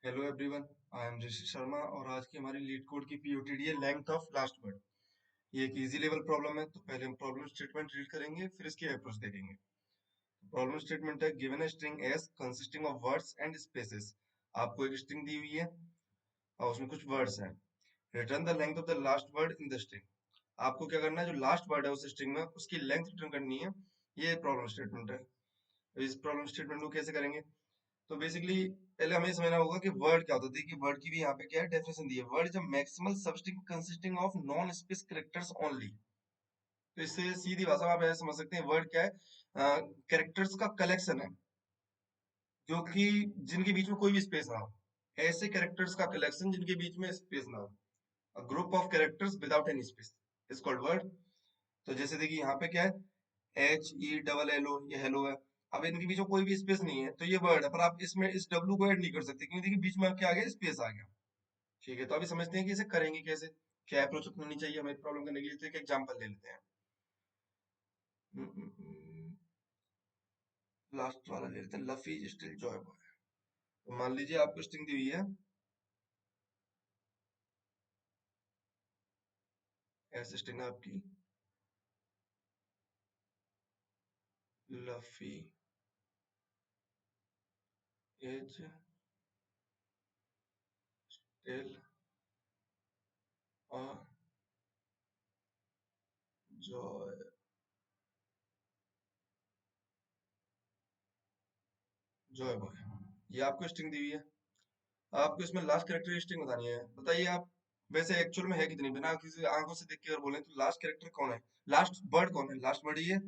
Hello everyone, I am ऋषि शर्मा और आज की हमारी लीड कोड की पीओटीडी है लेंथ ऑफ लास्ट वर्ड। ये एक इजी लेवल प्रॉब्लम है, तो पहले हम प्रॉब्लम स्टेटमेंट रीड करेंगे, फिर इसकी अप्रोच देखेंगे। प्रॉब्लम स्टेटमेंट है given a string S consisting of words and spaces. आपको एक स्ट्रिंग दी हुई है और उसमें कुछ वर्ड्स हैं। Return the length of the last word in the string. आपको क्या करना है, जो लास्ट वर्ड है उस स्ट्रिंग में उसकी लेंथ रिटर्न करनी है। ये प्रॉब्लम स्टेटमेंट है। तो इस प्रॉब्लम स्टेटमेंट को कैसे करेंगे? तो बेसिकली पहले हमें समझना होगा कि वर्ड क्या होता है। देखिए वर्ड की भी यहाँ पे क्या है, डेफिनेशन दी है। Word is a maximal substring consisting of non space characters only. तो इससे सीधी भाषा में आप ऐसे समझ सकते हैं, वर्ड क्या है? कैरेक्टर्स का कलेक्शन है जो कि जिनके बीच में कोई भी स्पेस ना हो। ऐसे कैरेक्टर्स का कलेक्शन जिनके बीच में स्पेस ना हो। A group of characters without any space is called word. तो जैसे देखिए यहाँ पे क्या है, H E double L O, ये हेलो है। अब इनके बीच में कोई भी स्पेस नहीं है तो ये वर्ड है, पर आप इसमें इस डब्लू को ऐड नहीं कर सकते क्योंकि देखिए बीच में क्या आ गया, स्पेस आ गया। ठीक है, तो अभी समझते हैं कि इसे करेंगे कैसे, क्या अप्रोच अपनानी चाहिए हमें प्रॉब्लम करने के लिए। तो एक एग्जांपल ले लेते हैं। लास्ट वाला ले लेते हैं, लफी स्टिल जॉय बॉय। तो मान लीजिए आपको स्ट्रिंग दी हुई है, ऐसे स्ट्रिंग है आपकी, Luffy is still a joy joy boy. ये आपको स्ट्रिंग दी हुई है। आपको इसमें लास्ट कैरेक्टरिस्टिक बतानी है। बताइए आप, वैसे एक्चुअल में है कितनी? बिना किसी आंखों से देख के अगर बोले तो लास्ट कैरेक्टर कौन है, लास्ट वर्ड कौन है? लास्ट वर्ड ये।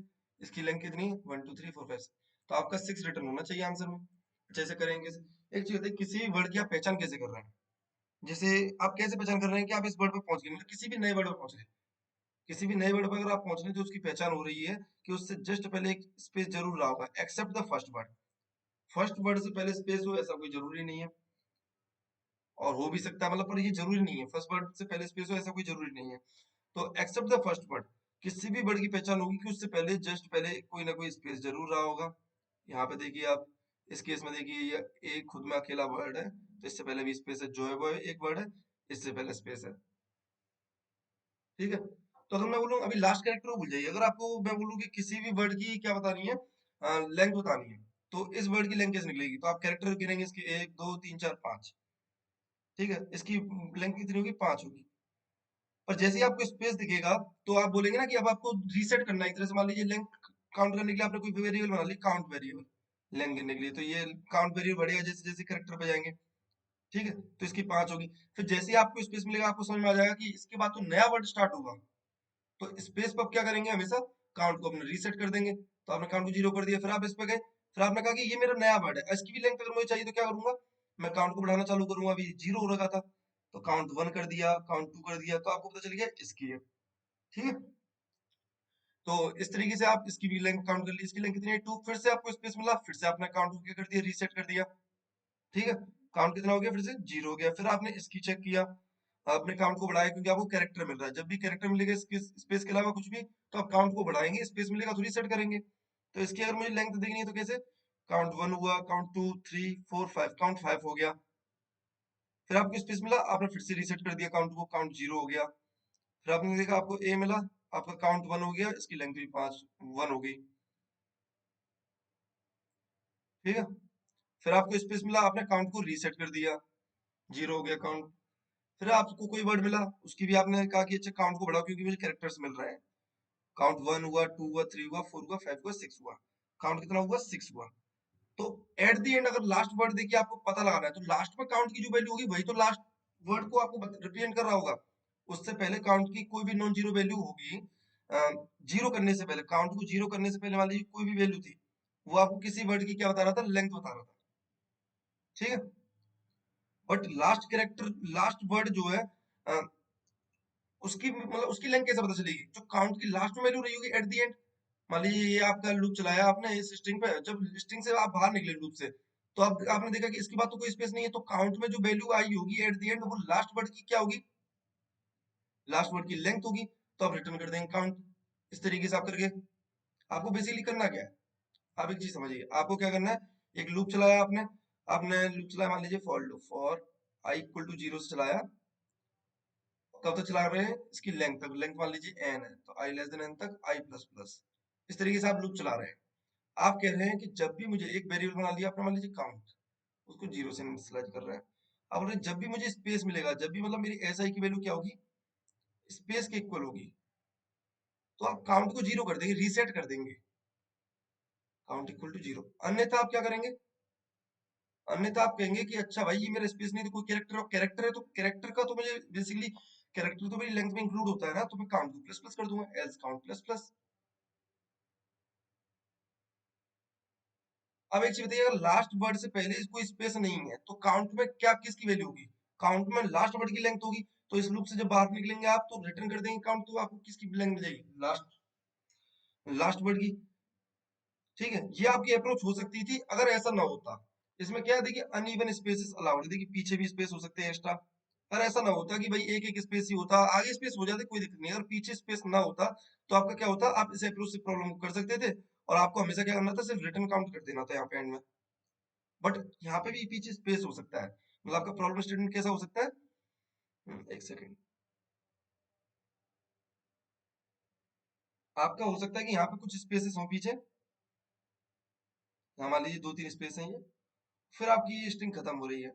इसकी लेंथ कितनी? 1 2 3 4 5। तो आपका 6 रिटर्न होना चाहिए आंसर में। अच्छा, ऐसे करेंगे। एक चीज होती है, किसी भी वर्ड की आप पहचान कैसे कर रहे हैं। जैसे आप कैसे पहचान कर रहे हैं कि आप इस वर्ड पे पहुंच गए, मतलब किसी भी नए वर्ड पे पहुंच गए। किसी भी नए वर्ड पर अगर आप पहुंच रहे हैं तो उसकी पहचान हो रही है कि उससे जस्ट पहले एक स्पेस जरूर रहा होगा, except the first word. First word से पहले स्पेस हो ऐसा कोई जरूरी नहीं है, और हो भी सकता है, मतलब पर ये जरूरी नहीं है। फर्स्ट वर्ड से पहले स्पेस हो ऐसा कोई जरूरी नहीं है। तो एक्सेप्ट द फर्स्ट वर्ड, किसी भी वर्ड की पहचान होगी कि उससे पहले जस्ट पहले कोई ना कोई स्पेस जरूर रहा होगा। यहाँ पे देखिए आप, इस केस में देखिए ये एक खुद में अकेला वर्ड है, तो इससे पहले भी स्पेस है। जॉय बॉय एक वर्ड है, इससे पहले स्पेस है। ठीक है, तो अगर मैं बोलूँ अभी लास्ट कैरेक्टर को भूल जाइए, अगर आपको मैं बोलूँ कि किसी भी वर्ड की क्या बतानी है, लेंथ बतानी है, तो इस वर्ड की लेंथ कैसे निकलेगी? तो आप कैरेक्टर गिनेंगे इसके, 1 2 3 4 5। ठीक है, इसकी लेंथ कितनी होगी? 5 होगी। और जैसे ही आपको स्पेस दिखेगा तो आप बोलेंगे ना कि अब आपको रीसेट करना है। एक तरह से मान लीजिए लेंथ काउंट करने के लिए आपने कोई वेरिएबल बना लिया, काउंट वेरिएबल लेंथ गिनने के लिए, तो ये काउंट वेरिएबल बढ़ेगा जैसे जैसे कैरेक्टर पे जाएंगे। ठीक है, तो इसकी 5 होगी। फिर जैसे ही आपको स्पेस मिलेगा आपको समझ में आ जाएगा कि इसके बाद तो नया वर्ड स्टार्ट होगा। तो स्पेस पर आप क्या करेंगे, हमेशा काउंट को अपने रीसेट कर देंगे। तो आपने काउंट को 0 कर दिया, फिर आप इस पे गए, फिर आपने कहा कि ये मेरा नया वर्ड है, इसकी भी लेंथ अगर मुझे चाहिए तो क्या करूंगा, मैं काउंट को बढ़ाना चालू करूंगा। अभी 0 हो रखा था तो काउंट 1 कर दिया, काउंट 2 कर दिया, तो आपको पता चल गया इसकी है। ठीक है, तो इस तरीके से आप इसकी भी लेंथ काउंट कर ली। इसकी लेंथ कितनी है? 2। फिर से आपको स्पेस मिला, फिर से आपने काउंट को क्या कर दिया, रीसेट कर दिया। ठीक है, काउंट कितना हो गया? फिर से 0 हो गया। फिर आपने इसकी चेक किया, आपने काउंट को बढ़ाया क्योंकि आपको कैरेक्टर मिल रहा है। जब भी कैरेक्टर मिलेगा इसके स्पेस के अलावा कुछ भी, तो आप काउंट को बढ़ाएंगे, स्पेस मिलेगा तो रीसेट करेंगे। तो इसकी अगर मुझे लेंथ देखनी है तो कैसे, काउंट 1 हुआ, काउंट 2 3 4 5, काउंट 5 हो गया। फिर आपको स्पेस मिला, आपने फिर से रीसेट कर दिया काउंट को, काउंट 0 हो गया। फिर आपने देखा आपको ए मिला, आपका काउंट 1 हो गया, इसकी लेंथ भी 5 1 हो गई। ठीक है, फिर आपको स्पेस मिला, आपने काउंट को रीसेट कर दिया, 0 हो गया काउंट। फिर आपको कोई वर्ड मिला, उसकी भी आपने कहा कि अच्छा काउंट को बढ़ाओ क्योंकि मुझे कैरेक्टर्स मिल रहे हैं। काउंट 1 हुआ, 2 हुआ, 3 हुआ, 4 हुआ, 5 हुआ, 6 हुआ। काउंट कितना हुआ? 6 हुआ। तो एट द एंड अगर लास्ट वर्ड देखिए आपको पता लगाना है, तो लास्ट में काउंट की जो वैल्यू होगी वही तो लास्ट वर्ड को आपको रिप्रेजेंट कर रहा होगा। उससे पहले काउंट की कोई भी नॉन जीरो वैल्यू होगी, जीरो करने से पहले, काउंट को जीरो करने से पहले मान लीजिए कोई भी वैल्यू थी, वो आपको किसी वर्ड की क्या बता रहा था? लेंथ बता रहा था। ठीक है, but last character, last word जो है, अ, उसकी मतलब उसकी लेंथ कैसे पता चलेगी? जो काउंट की लास्ट में वैल्यू रही होगी एट द एंड। मान लीजिए ये आपका लूप चलाया आपने इस स्ट्रिंग पे, जब स्ट्रिंग से आप बाहर निकले लूप से, तो आप आपने देखा कि इसके बाद तो कोई स्पेस नहीं है, तो काउंट में जो वैल्यू आई होगी एट द एंड, वो लास्ट वर्ड की क्या होगी? लास्ट वर्ड की लेंथ होगी। तो आप रिटर्न कर देंगे काउंट। इस तरीके से आप करके, आपको बेसिकली करना क्या है, आप एक चीज समझिए, आपको क्या करना है, एक लूप चलाया आपने, आपने लूप चलाया, मान लीजिए for loop, for i equal to 0 से चलाया, कब तक चला रहे हैं, इसकी लेंथ तक, लेंथ मान लीजिए n है तो i लेस देन n तक i प्लस प्लस, इस तरीके से आप लूप चला रहे हैं। आप कह रहे हैं कि जब भी मुझे एक वेरिएबल बना लिया आपने, मान लीजिए काउंट, उसको 0 से इनिशियलाइज कर रहे हैं। अब बोल रहे हैं, जब भी मुझे स्पेस मिलेगा, जब भी मतलब मेरी एस आई की वैल्यू क्या होगी, स्पेस के इक्वल होगी, तो आप काउंट को 0 कर देंगे, रीसेट कर देंगे, काउंट इक्वल टू 0। अन्यथा आप क्या करेंगे, अन्यथा आप कहेंगे कि अच्छा भाई ये मेरा स्पेस नहीं तो कोई कैरेक्टर, और कैरेक्टर है तो कैरेक्टर का तो मुझे बेसिकली, कैरेक्टर तो मेरी लेंथ में इंक्लूड होता है ना, तो मैं काउंट को प्लस प्लस कर दूंगा, एल्स काउंट प्लस प्लस। अब एक चीज बताइए, अगर लास्ट वर्ड से पहले कोई स्पेस नहीं है तो काउंट में क्या, किसकी वैल्यू होगी, काउंट में लास्ट वर्ड की लेंथ होगी। तो इस लूप से जब बाहर निकलेंगे आप तो रिटर्न कर देंगे काउंट, तो आपको किसकी लेंथ मिल जाएगी, लास्ट, लास्ट वर्ड की। ठीक है, ये आपकी अप्रोच हो सकती थी अगर ऐसा ना होता। इसमें क्या है, देखिए अनइवन स्पेसेस अलाउड है, देखिए पीछे भी स्पेस हो सकते हैं एक्स्ट्रा। अगर ऐसा ना होता कि भाई एक एक स्पेस ही होता, आगे स्पेस हो जाते कोई दिक्कत नहीं, अगर पीछे स्पेस ना होता तो आपका क्या होता, आप इस अप्रोच से प्रॉब्लम कर सकते थे, और आपको हमेशा क्या करना था, सिर्फ रिटर्न काउंट कर देना था यहाँ पे एंड में। बट यहाँ पे भी पीछे स्पेस हो सकता है, मतलब आपका प्रॉब्लम स्टेटमेंट कैसा हो सकता है। एक सेकेंड, आपका हो सकता है कि यहाँ पे कुछ स्पेसेस हो पीछे, यहाँ मान लीजिए दो तीन स्पेस है ये, फिर आपकी ये स्ट्रिंग खत्म हो रही है।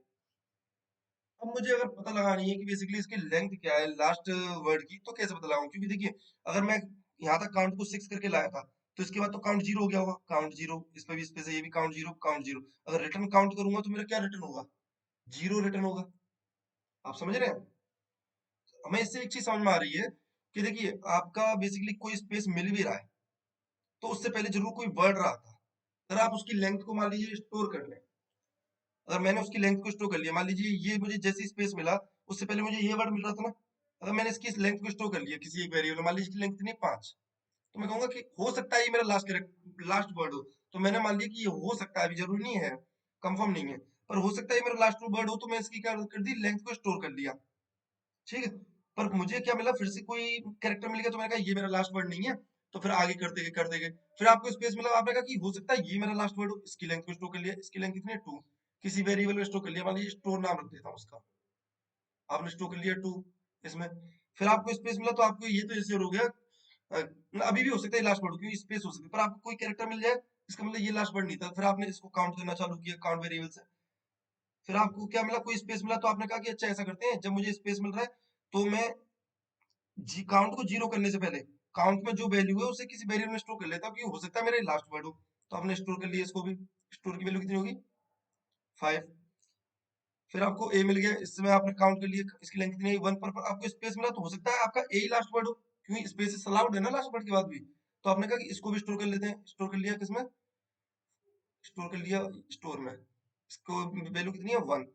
अब मुझे अगर पता लगानी है कि बेसिकली इसकी लेंथ क्या है लास्ट वर्ड की, तो कैसे पता लगाऊं, क्योंकि देखिए अगर मैं यहाँ तक काउंट को 6 करके लाया था, तो इसके बाद तो काउंट 0 हो गया होगा, काउंट 0, इस पे भी स्पेस है, ये भी काउंट 0, काउंट 0। अगर रिटर्न काउंट करूंगा तो मेरा क्या रिटर्न होगा, 0 रिटर्न होगा। आप समझ रहे हैं, हमें इससे एक चीज समझ में आ रही है कि देखिए आपका बेसिकली कोई स्पेस मिल भी रहा है, तो उससे पहले जरूर कोई वर्ड रहा था। अगर आप उसकी लेंथ को मान लीजिए स्टोर कर लें, अगर मैंने उसकी लेंथ को स्टोर कर लिया, मान लीजिए ये मुझे जैसी स्पेस मिला, उससे पहले मुझे ये वर्ड मिल रहा था ना, अगर मैंने इसकी लेंथ को स्टोर कर लिया किसी एक वेरिएबल, मान लीजिए इसकी लेंथ कितनी 5, तो मैं कहूंगा कि हो सकता है ये मेरा लास्ट करेक्ट लास्ट वर्ड हो। तो मैंने मान लिया कि ये हो सकता है, अभी जरूरी नहीं है, कंफर्म नहीं है, पर हो सकता है ये मेरा लास्ट वर्ड हो, तो मैं इसकी क्या कर दी, लेंथ को स्टोर कर लिया। ठीक है, पर मुझे क्या मिला, फिर से कोई कैरेक्टर मिल गया, तो मैंने कहा ये मेरा लास्ट वर्ड नहीं है, तो फिर आगे करते गए करते गए, फिर आपको स्पेस मिला, आपने कहा कि हो सकता है ये मेरा लास्ट वर्ड हो, इसकी लेंथ को स्टोर कर लिया, इसकी लेंथ कितनी है 2, किसी वेरिएबल में स्टोर कर लिया, मान लीजिए स्टोर नाम रख देता हूँ उसका, आपने स्टोर कर लिया 2 इसमें। फिर आपको स्पेस मिला, तो आपको ये तो ऐसे हो गया, अभी भी हो सकता है लास्ट वर्ड, क्योंकि स्पेस हो सकती है, पर आपको कोई कैरेक्टर मिल जाए, इसका मतलब ये लास्ट वर्ड नहीं था, फिर आपने इसको काउंट करना चालू किया काउंट वेरिएबल से, फिर आपको क्या मिला, कोई स्पेस मिला, तो आपने कहा कि अच्छा ऐसा करते हैं, जब मुझे स्पेस मिल रहा है तो मैं जी काउंट को 0 करने से पहले काउंट में जो वैल्यू है उसे किसी वेरिएबल में स्टोर कर लेता हूँ, क्योंकि हो सकता है मेरा लास्ट वर्ड हो। तो आपने स्टोर कर लिया इसको भी, स्टोर की वैल्यू कितनी होगी 5। फिर आपको ए मिल गया, इसमें आपने काउंट कर लिया, इसकी लेंथ कितनी है 1, पर आपको स्पेस मिला, तो हो सकता है आपका ए ही लास्ट वर्ड हो, क्योंकि स्पेस अलाउड है ना लास्ट वर्ड के बाद भी। तो आपने कहा कि इसको भी स्टोर कर लेते हैं, स्टोर कर लिया किसमें, स्टोर कर लिया स्टोर में, इसको वैल्यू कितनी है 1।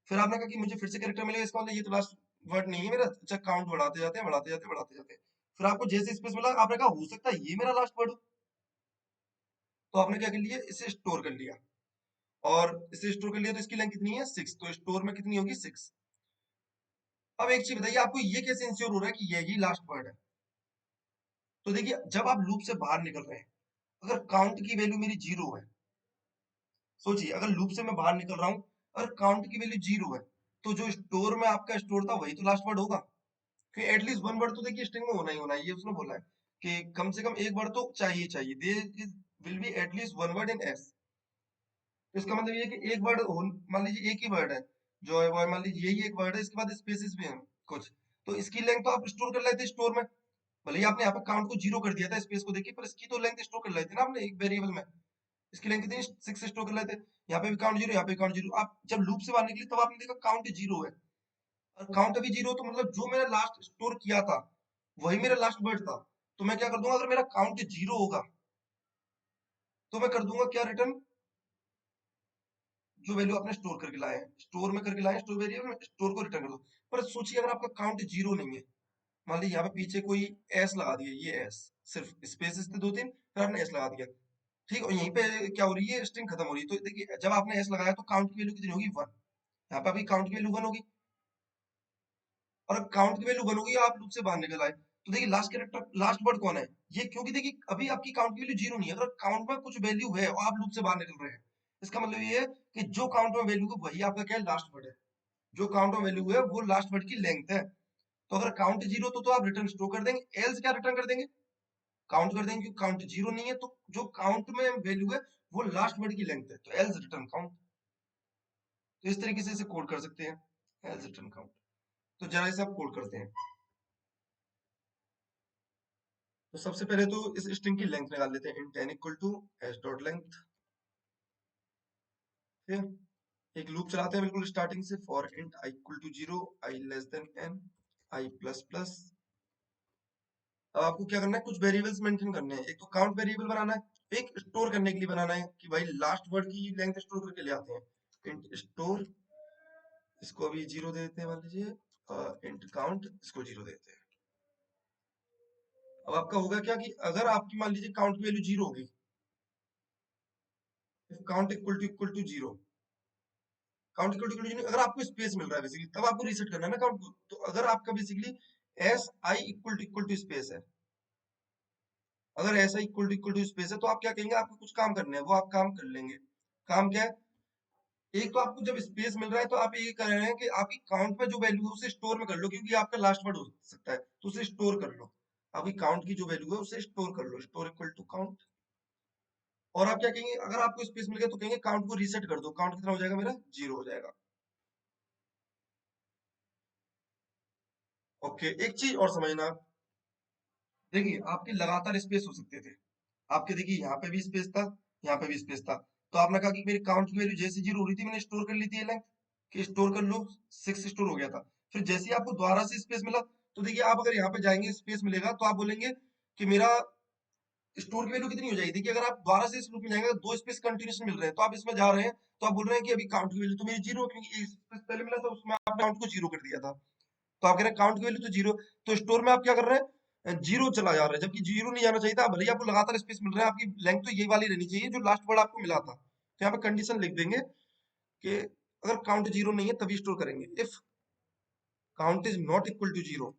फिर आपने कहा कि मुझे फिर से कैरेक्टर मिलेगा, इसका मतलब ये तो लास्ट वर्ड नहीं है मेरा, अच्छा काउंट बढ़ाते जाते हैं बढ़ाते जाते हैं बढ़ाते जाते हैं, फिर आपको जैसे स्पेस मिला आपने कहा हो सकता है ये मेरा लास्ट वर्ड हो, तो आपने क्या कर लिया, इसे स्टोर कर लिया, और इसे स्टोर कर लिया, तो इसकी लेंथ कितनी है 6, तो स्टोर में कितनी होगी 6। अब एक चीज बताइए, आपको ये कैसे इंश्योर हो रहा है कि यही लास्ट वर्ड है। तो देखिए जब आप लूप से बाहर निकल रहे हैं, अगर काउंट की वैल्यू मेरी 0 है, सोचिए अगर लूप से मैं बाहर निकल रहा हूं, अगर काउंट की वैल्यू 0 है, तो जो स्टोर में आपका स्टोर था वही तो लास्ट वर्ड होगा, कि एटलीस्ट वन वर्ड तो देखिए स्ट्रिंग में होना ही होना है, ये उसने बोला है कि कम से कम एक वर्ड तो चाहिए चाहिए, there will be at least one word in s. तो इसका मतलब ये है कि एक वर्ड, मान लीजिए एक ही वर्ड है जो है वो, मान लीजिए यही एक वर्ड है, इसके बाद स्पेसेस भी हैं कुछ, तो इसकी लेंथ तो आप स्टोर कर लेते स्टोर में, भले ही आपने यहाँ पे काउंट को 0 कर दिया था स्पेस को देखिए, पर इसकी तो लेंथ स्टोर कर लेते ना आपने एक वेरिएबल में, इसकी लेंथ कितनी 6 स्टोर कर लेते, यहाँ पे भी काउंट 0, यहाँ पे काउंट 0। आप जब लूप से बाहर निकली तब आपने देखा काउंट 0 है, और काउंट अभी 0, तो मतलब जो मैंने लास्ट स्टोर किया था वही मेरा लास्ट वर्ड था। तो मैं क्या कर दूंगा, अगर मेरा काउंट 0 होगा तो मैं कर दूंगा क्या रिटर्न, जो वैल्यू आपने स्टोर करके लाए हैं, स्टोर में करके लाए हैं, स्टोर वेरिएबल में स्टोर को रिटर्न कर दो। पर सोचिए अगर आपका काउंट 0 नहीं है, मान लीजिए यहाँ पे पीछे कोई एस लगा दिया, ये एस, सिर्फ स्पेसेस थे दो तीन, फिर आपने एस लगा दिया, ठीक, और यहीं पे क्या हो रही है, स्ट्रिंग खत्म हो रही है, तो देखिए जब आपने एस लगाया तो काउंट की वैल्यू कितनी होगी 1, यहाँ पे अभी काउंट की वैल्यू 1 होगी, और काउंट की वैल्यू 1 होगी, आप लूप से बाहर निकल आए, तो देखिए लास्ट कैरेक्टर लास्ट वर्ड कौन है, ये, क्योंकि देखिए अभी आपकी काउंट की वैल्यू 0 नहीं है, अगर काउंट में कुछ वैल्यू है और आप लूप से बाहर निकल रहे हैं, इसका मतलब ये है कि जो काउंट में वैल्यू है वही आपका क्या है, लास्ट वर्ड है। जो काउंट में वैल्यू है वो लास्ट वर्ड की लेंथ है। तो अगर काउंट जीरो तो आप रिटर्न स्टोर कर देंगे, एल्स क्या रिटर्न कर देंगे, काउंट कर देंगे, क्योंकि काउंट जीरो नहीं है, तो जो काउंट में वैल्यू है वो लास्ट वर्ड की लेंथ है, तो एल्स रिटर्न काउंट। तो इस तरीके से इसे कोड कर सकते हैं, एल्स रिटर्न काउंट। तो जरा इसे आप कोड करते हैं। तो सबसे पहले तो इस स्ट्रिंग की लेंथ निकाल लेते हैं, int n equal to s dot length. ठीक है, एक लूप चलाते हैं बिल्कुल स्टार्टिंग से, for int i equal to zero, i less than n, i plus plus. अब आपको क्या करना है, कुछ वेरिएबल्स मेंशन करने हैं। एक तो काउंट वेरिएबल बनाना है, एक स्टोर करने के लिए बनाना है कि भाई लास्ट वर्ड की लेंथ स्टोर करके ले आते हैं। इंट स्टोर, इसको अभी जीरो दे देते हैं मान लीजिए, इंट काउंट, इसको जीरो देते हैं। अब आपका होगा क्या कि अगर आपकी मान लीजिए काउंट की वैल्यू जीरो होगी, count equal to zero, count equal to zero, अगर आपको स्पेस मिल रहा है बेसिकली, तब आपको रीसेट करना है ना काउंट को। तो अगर आपका basically s i equal to space है, अगर ऐसा इक्वल टू स्पेस है, तो आप क्या कहेंगे, आपको कुछ काम करने हैं, वो आप काम कर लेंगे। काम क्या है, एक तो आपको जब स्पेस मिल रहा है तो आप ये कर रहे हैं कि आपकी काउंट में जो वैल्यू है उसे स्टोर में कर लो, क्योंकि आपका लास्ट वर्ड हो सकता है, तो उसे स्टोर कर लो। आपकी काउंट की जो वैल्यू है उसे स्टोर कर लो, स्टोर इक्वल टू काउंट। और आप क्या कहेंगे, अगर आपको स्पेस मिल गया तो कहेंगे काउंट को रीसेट कर दो, काउंट कितना हो जाएगा मेरा, जीरो हो जाएगा। ओके, एक चीज और समझना, देखिए आपके लगातार स्पेस हो सकते थे। आपके देखिए यहाँ पे भी स्पेस था, यहाँ पे भी स्पेस था, तो आपने कहा कि मेरी काउंट की वैल्यू जैसे जीरो हो रही थी मैंने स्टोर कर ली थी ये लेंथ, कि स्टोर कर लो, सिक्स स्टोर हो गया था। फिर जैसे ही आपको दोबारा से स्पेस मिला, तो देखिए आप अगर यहाँ पे जाएंगे स्पेस मिलेगा तो आप बोलेंगे कि मेरा स्टोर की वैल्यू कितनी हो जाएगी। देखिए अगर आप दोबारा से इस लूप में जाएंगे, दो स्पेस कंटिन्यूस मिल रहे हैं, तो आप इसमें जा रहे हैं, तो आप बोल रहे हैं कि अभी काउंट की वैल्यू तो मेरी जीरो, क्योंकि एक स्पेस पहले मिला था उसमें आपने काउंट को जीरो कर दिया था। तो आप कह रहे हैं काउंट की वैल्यू तो जीरो, तो स्टोर में आप क्या कर रहे हैं, जीरो चला जा रहा है, जबकि जीरो नहीं जाना चाहिए था। भले ही आपको लगातार स्पेस मिल रहा है, आपकी लेंथ तो यही वाली रहनी चाहिए जो लास्ट वर्ड आपको मिला था। तो यहाँ पे कंडीशन लिख देंगे कि अगर काउंट जीरो नहीं है तभी स्टोर करेंगे, if count is not equal to zero,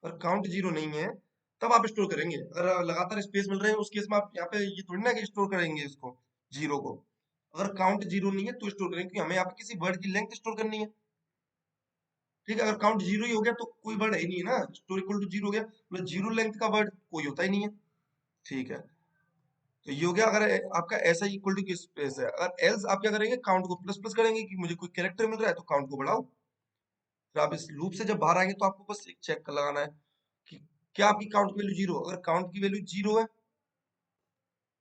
अगर काउंट जीरो नहीं है तब आप स्टोर करेंगे। अगर लगातार स्पेस मिल रहे हैं उस केस में आप यहाँ पे ये थोड़ी ना कि स्टोर करेंगे इसको, जीरो को। अगर काउंट जीरो नहीं है तो स्टोर करेंगे, क्योंकि हमें यहाँ पे किसी वर्ड की लेंथ स्टोर करनी है। ठीक है, अगर काउंट जीरो ही हो गया तो कोई वर्ड है ही नहीं है ना, स्टोर इक्वल टू जीरो हो गया मतलब जीरो लेंथ का वर्ड कोई होता ही नहीं है। ठीक है, तो ये हो गया अगर आपका ऐसा इक्वल टू की स्पेस है। अगर एल्स आप क्या करेंगे, काउंट को प्लस प्लस करेंगे कि मुझे कोई कैरेक्टर मिल रहा है तो काउंट को बढ़ाओ। फिर आप इस लूप से जब बाहर आएंगे तो आपको बस एक चेक कर लगाना है कि क्या आपकी काउंट की वैल्यू जीरो, अगर काउंट की वैल्यू जीरो है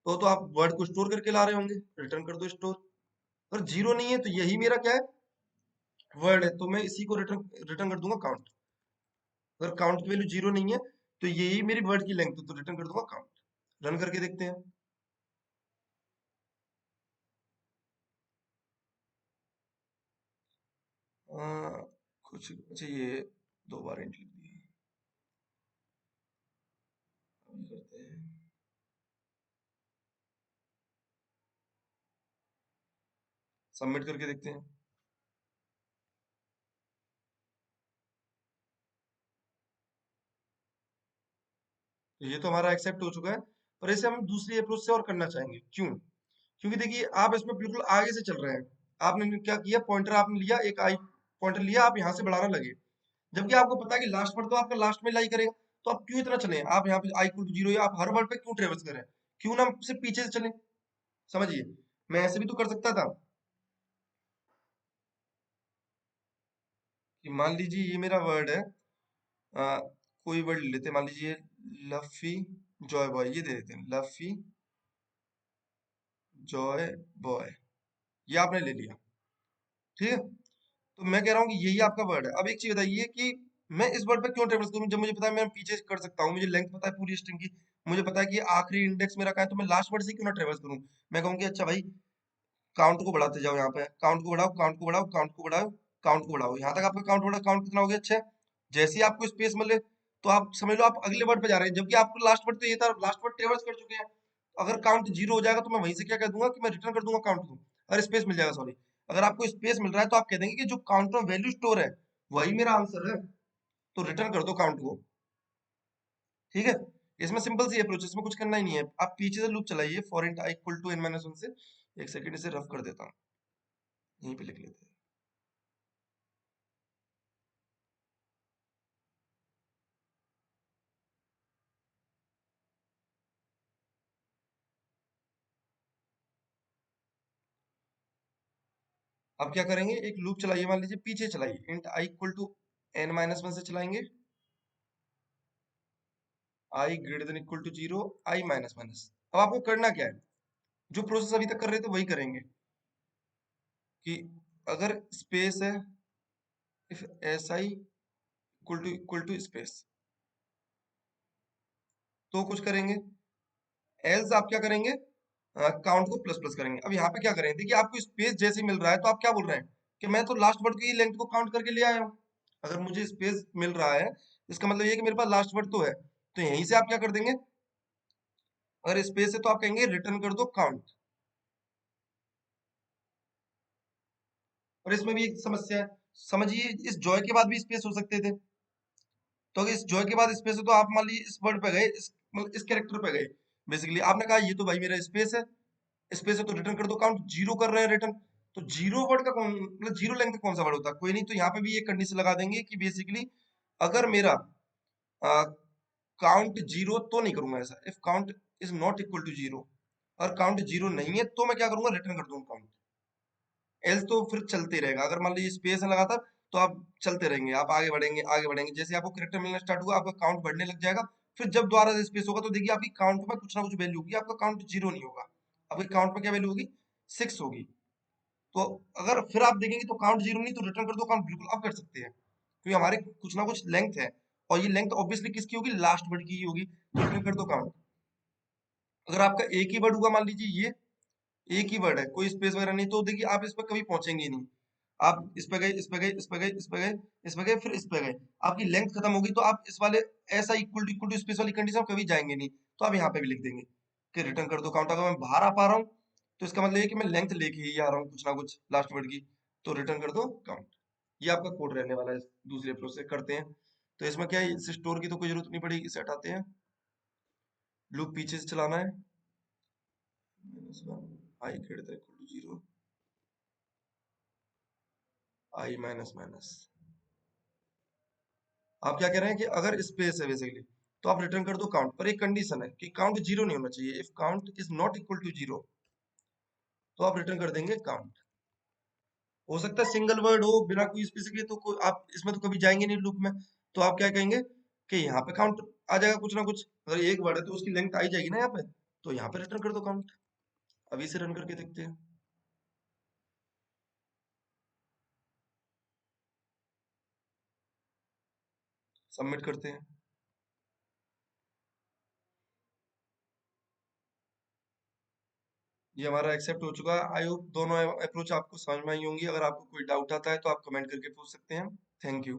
तो आप वर्ड को स्टोर करके ला रहे होंगे, रिटर्न कर दो स्टोर। अगर जीरो नहीं है तो यही मेरा क्या है, वर्ड है, तो मैं इसी को रिटर्न रिटर्न कर दूंगा काउंट। अगर काउंट की वैल्यू जीरो नहीं है तो यही मेरी वर्ड की लेंथ है, तो रिटर्न कर दूंगा काउंट। रन करके देखते हैं। आ, कुछ अच्छा ये दो बार एंट्री दी है, अभी करते हैं। सबमिट करके देखते हैं। तो ये तो हमारा एक्सेप्ट हो चुका है, पर इसे हम दूसरी अप्रोच से और करना चाहेंगे। क्यों? क्योंकि देखिए आप इसमें बिल्कुल आगे से चल रहे हैं। आपने क्या किया, पॉइंटर आपने लिया, एक आई पॉइंटर लिया, आप यहाँ से बढ़ाने लगे, जबकि आपको पता है कि लास्ट वर्ड तो आपका लास्ट में लाई करेगा। तो आप क्यों इतना चले, आप यहाँ पे आई इक्वल टू जीरो, या आप हर वर्ड पे क्यों ट्रेवल्स करें, क्यों ना सिर्फ पीछे से चलें। समझिए, मैं ऐसे भी तो कर सकता था कि मान लीजिए ये मेरा वर्ड है, आ, कोई वर्ड ले लेते हैं, मान लीजिए लफी जॉय बॉय, ये दे देते हैं, लफी जॉय बॉय, ये आपने ले लिया। ठीक है, तो मैं कह रहा हूँ कि यही आपका वर्ड है। अब एक चीज बताइए कि मैं इस वर्ड पे क्यों ट्रेवल्स करूँ, जब मुझे पता है मैं पीछे कर सकता हूँ, मुझे लेंथ पता है पूरी स्ट्रिंग की, मुझे पता है कि ये आखिरी इंडेक्स मेरा कहाँ है, तो मैं लास्ट वर्ड से क्यों ना ट्रेवल्स करूँ। मैं कहूँ कि अच्छा भाई काउंट को बढ़ाते जाओ, यहाँ पे काउंट को बढ़ाओ, काउंट को बढ़ाओ, काउंट को बढ़ाओ, काउंट को बढ़ाओ, यहाँ तक आपका काउंट बढ़ा, काउंट कितना हो गया, अच्छा। जैसे ही आपको स्पेस मिले तो आप समझ लो आप अगले वर्ड पे जा रहे हैं, जबकि आपको लास्ट वर्ड तो ये था, लास्ट वर्ड ट्रेवल्स कर चुके हैं। अगर काउंट जीरो हो जाएगा तो मैं वहीं से क्या कह दूंगा कि मैं रिटर्न कर दूंगा काउंट को, अगर स्पेस मिल जाएगा, सॉरी। अगर आपको स्पेस मिल रहा है तो आप कह देंगे कि जो काउंट में वैल्यू स्टोर है वही मेरा आंसर है, तो रिटर्न कर दो काउंट को। ठीक है, इसमें सिंपल सी अप्रोच, इसमें कुछ करना ही नहीं है। आप पीछे से लूप चलाइए, for int i equal to n-1 से, एक सेकंड इसे रफ कर देता हूँ, यहीं पे लिख लेते हैं। अब क्या करेंगे, एक लूप चलाइए, मान लीजिए पीछे चलाइए, int i equal to n-1 से चलाएंगे, i greater than equal to 0, i minus minus. अब आपको करना क्या है, जो प्रोसेस अभी तक कर रहे थे वही करेंगे, कि अगर स्पेस है, if s i equal to space, तो कुछ करेंगे, एल्स आप क्या करेंगे, काउंट को प्लस प्लस करेंगे। अब यहाँ पे क्या करेंगे, देखिए आपको स्पेस जैसे ही मिल रहा है तो आप क्या बोल रहे हैं कि मैं तो लास्ट वर्ड की लेंथ को काउंट करके ले आया हूँ। अगर मुझे स्पेस मिल रहा है, इसका मतलब ये है कि मेरे पास लास्ट वर्ड तो है, तो यहीं से आप क्या कर देंगे, अगर स्पेस है तो आप कहेंगे रिटर्न कर दो काउंट। और इसमें भी एक समस्या है, समझिए इस जॉय के बाद भी स्पेस हो सकते थे, तो अगर इस जॉय के बाद स्पेस है तो आप मान लीजिए इस वर्ड पे गए, इस मतलब इस कैरेक्टर पे गए, बेसिकली आपने कहा ये तो भाई मेरा स्पेस है, स्पेस है तो रिटर्न कर दो काउंट, जीरो कर रहे हैं रिटर्न, तो जीरो वर्ड का कौन मतलब जीरो लेंथ का कौन सा वर्ड होता है, कोई नहीं, तो यहाँ पे भी ये कंडीशन लगा देंगे कि बेसिकली अगर मेरा काउंट जीरो तो नहीं करूंगा ऐसा, if count is not equal to zero, और काउंट जीरो नहीं है तो मैं क्या करूंगा, रिटर्न कर दूंगा काउंट। एल्स तो फिर चलते रहेगा, अगर मान लीजिए स्पेस है लगातार, तो आप चलते रहेंगे, आप आगे बढ़ेंगे आगे बढ़ेंगे, जैसे आपको करेक्टर मिलना स्टार्ट हुआ आपका काउंट बढ़ने लग जाएगा, फिर जब दोबारा से स्पेस होगा तो देखिए आपकी काउंट में कुछ ना कुछ वैल्यू होगी, आपका काउंट जीरो नहीं होगा, आपके काउंट में क्या वैल्यू होगी, 6 होगी। तो अगर फिर आप देखेंगे तो काउंट जीरो नहीं तो रिटर्न कर दो काउंट, बिल्कुल आप कर सकते हैं, क्योंकि हमारे कुछ ना कुछ लेंथ है, और ये लेंथ ऑब्वियसली किसकी होगी, लास्ट वर्ड की ही होगी, तो रिटर्न कर दो काउंट। अगर आपका एक ही वर्ड हुआ, मान लीजिए ये एक ही वर्ड है, कोई स्पेस वगैरह नहीं, तो देखिए आप इस पर कभी पहुंचेंगे ही नहीं, आप इस पे गए इस पे गए इस पे गए इस पे गए इस पे गए फिर इस पे गए, आपकी लेंथ खत्म होगी, तो आप इस वाले ऐसा इक्वल टू स्पेस वाली कंडीशन में कभी जाएंगे नहीं, तो आप यहाँ पे भी लिख देंगे कि रिटर्न कर दो काउंट। अगर मैं बाहर आ पा रहा हूँ तो इसका मतलब ये है कि मैं लेंथ लेके ही आ रहा हूँ कुछ ना कुछ लास्ट वर्ड की, तो रिटर्न कर दो काउंट। ये आपका कोड रहने वाला है, दूसरे अप्रोच से करते हैं। तो इसमें क्या है, इसे स्टोर की तो कोई जरूरत नहीं पड़ेगी, इसे हटाते हैं, लूप पीछे से चलाना है, i greater than equal to 0, i minus minus. आप क्या कह रहे हैं कि अगर स्पेस है बेसिकली, तो आप रिटर्न कर दो काउंट, पर एक कंडीशन है कि काउंट जीरो नहीं होना चाहिए, if count is not equal to zero, तो आप रिटर्न कर देंगे काउंट। हो सकता है सिंगल वर्ड हो बिना कोई स्पेस के, तो आप इसमें तो कभी जाएंगे नहीं लूप में, तो आप क्या कहेंगे कि यहाँ पे काउंट आ जाएगा कुछ ना कुछ, अगर एक वर्ड है तो उसकी लेंथ आई जाएगी ना यहाँ पे, तो यहाँ पे रिटर्न कर दो काउंट। अभी से रन करके देखते हैं, सबमिट करते हैं। ये हमारा एक्सेप्ट हो चुका है। आई होप दोनों अप्रोच आपको समझ में आई होंगी, अगर आपको कोई डाउट आता है तो आप कमेंट करके पूछ सकते हैं। Thank you.